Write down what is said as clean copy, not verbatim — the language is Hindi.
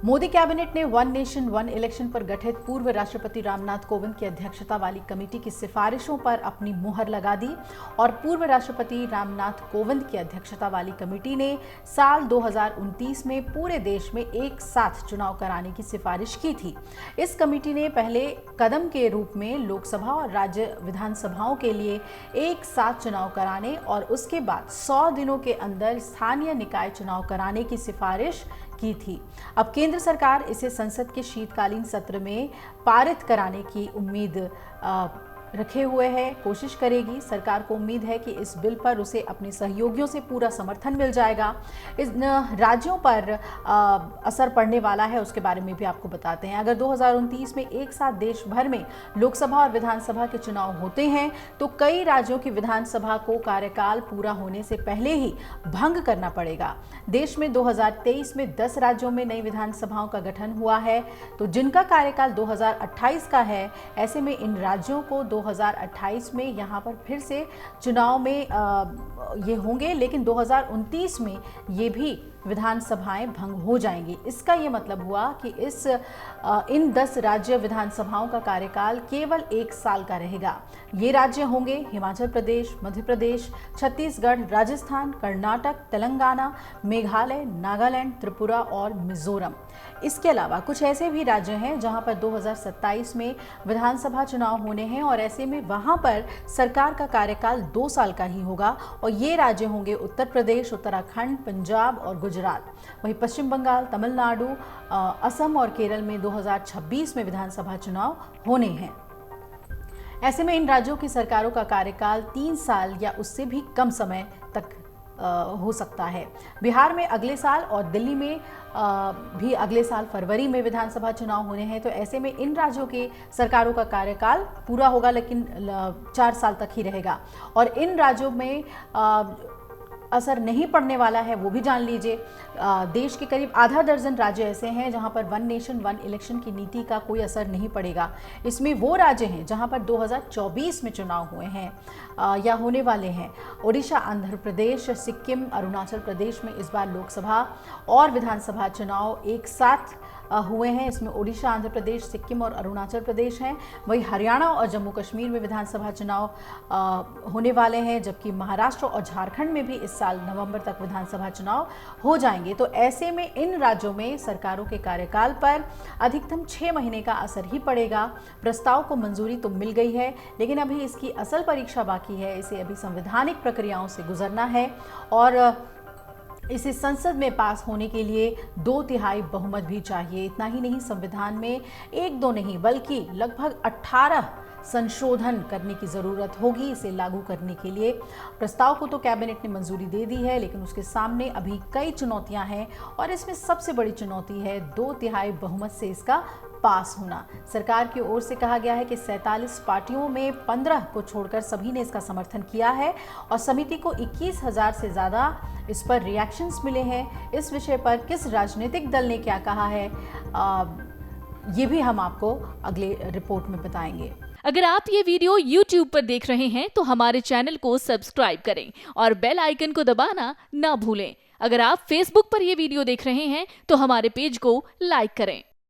मोदी कैबिनेट ने वन नेशन वन इलेक्शन पर गठित पूर्व राष्ट्रपति रामनाथ कोविंद की अध्यक्षता वाली कमेटी की सिफारिशों पर अपनी मुहर लगा दी और पूर्व राष्ट्रपति रामनाथ कोविंद की अध्यक्षता वाली कमेटी ने साल 2029 में पूरे देश में एक साथ चुनाव कराने की सिफारिश की थी। इस कमेटी ने पहले कदम के रूप में लोकसभा और राज्य विधानसभाओं के लिए एक साथ चुनाव कराने और उसके बाद 100 दिनों के अंदर स्थानीय निकाय चुनाव कराने की सिफारिश की थी। अब केंद्र सरकार इसे संसद के शीतकालीन सत्र में पारित कराने की उम्मीद रखे हुए है, कोशिश करेगी। सरकार को उम्मीद है कि इस बिल पर उसे अपने सहयोगियों से पूरा समर्थन मिल जाएगा। इस राज्यों पर असर पड़ने वाला है, उसके बारे में भी आपको बताते हैं। अगर 2029 में एक साथ देश भर में लोकसभा और विधानसभा के चुनाव होते हैं तो कई राज्यों की विधानसभा को कार्यकाल पूरा होने से पहले ही भंग करना पड़ेगा। देश में 2023 में 10 राज्यों में नई विधानसभाओं का गठन हुआ है, तो जिनका कार्यकाल 2028 का है, ऐसे में इन राज्यों को 2028 में यहाँ पर फिर से चुनाव में ये होंगे, लेकिन 2029 में ये भी विधानसभाएं भंग हो जाएंगी। इसका ये मतलब हुआ कि इन 10 राज्य विधानसभाओं का कार्यकाल केवल 1 साल का रहेगा। ये राज्य होंगे हिमाचल प्रदेश, मध्य प्रदेश, छत्तीसगढ़, राजस्थान, कर्नाटक, तेलंगाना, मेघालय, नागालैंड, त्रिपुरा और मिजोरम। इसके अलावा कुछ ऐसे भी राज्य हैं जहां पर 2027 में विधानसभा चुनाव होने हैं और ऐसे में वहां पर सरकार का कार्यकाल 2 साल का ही होगा और ये राज्य होंगे उत्तर प्रदेश, उत्तराखंड, पंजाब और गुजरात। वहीं पश्चिम बंगाल, तमिलनाडु, असम और केरल में 2026 में विधानसभा चुनाव होने हैं। ऐसे में इन राज्यों की सरकारों का कार्यकाल 3 साल या उससे भी कम समय तक हो सकता है। बिहार में अगले साल और दिल्ली में भी अगले साल फरवरी में विधानसभा चुनाव होने हैं, तो ऐसे में इन राज्यों के सरकारों का कार्यकाल पूरा होगा लेकिन 4 साल तक ही रहेगा। और इन राज्यों में असर नहीं पड़ने वाला है, वो भी जान लीजिए। देश के करीब आधा दर्जन राज्य ऐसे हैं जहां पर वन नेशन वन इलेक्शन की नीति का कोई असर नहीं पड़ेगा। इसमें वो राज्य हैं जहां पर 2024 में चुनाव हुए हैं या होने वाले हैं। ओडिशा, आंध्र प्रदेश, सिक्किम, अरुणाचल प्रदेश में इस बार लोकसभा और विधानसभा चुनाव एक साथ हुए हैं। इसमें ओडिशा, आंध्र प्रदेश, सिक्किम और अरुणाचल प्रदेश हैं। वहीं हरियाणा और जम्मू कश्मीर में विधानसभा चुनाव होने वाले हैं, जबकि महाराष्ट्र और झारखंड में भी इस साल नवंबर तक विधानसभा चुनाव हो जाएंगे। तो ऐसे में इन राज्यों में सरकारों के कार्यकाल पर अधिकतम 6 महीने का असर ही पड़ेगा। प्रस्ताव को मंजूरी तो मिल गई है, लेकिन अभी इसकी असल परीक्षा बाकी है। इसे अभी संवैधानिक प्रक्रियाओं से गुजरना है और इसे संसद में पास होने के लिए 2/3 बहुमत भी चाहिए। इतना ही नहीं, संविधान में 1-2 नहीं बल्कि लगभग 18 संशोधन करने की जरूरत होगी इसे लागू करने के लिए। प्रस्ताव को तो कैबिनेट ने मंजूरी दे दी है, लेकिन उसके सामने अभी कई चुनौतियां हैं और इसमें सबसे बड़ी चुनौती है 2/3 बहुमत से इसका पास होना। सरकार की ओर से कहा गया है कि 47 पार्टियों में 15 को छोड़कर सभी ने इसका समर्थन किया है और समिति को 21,000 से ज़्यादा इस पर रिएक्शंस मिले हैं। इस विषय पर किस राजनीतिक दल ने क्या कहा है, ये भी हम आपको अगले रिपोर्ट में बताएंगे। अगर आप ये वीडियो YouTube पर देख रहे हैं तो हमारे चैनल को सब्सक्राइब करें और बेल आइकन को दबाना ना भूलें। अगर आप Facebook पर ये वीडियो देख रहे हैं तो हमारे पेज को लाइक करें।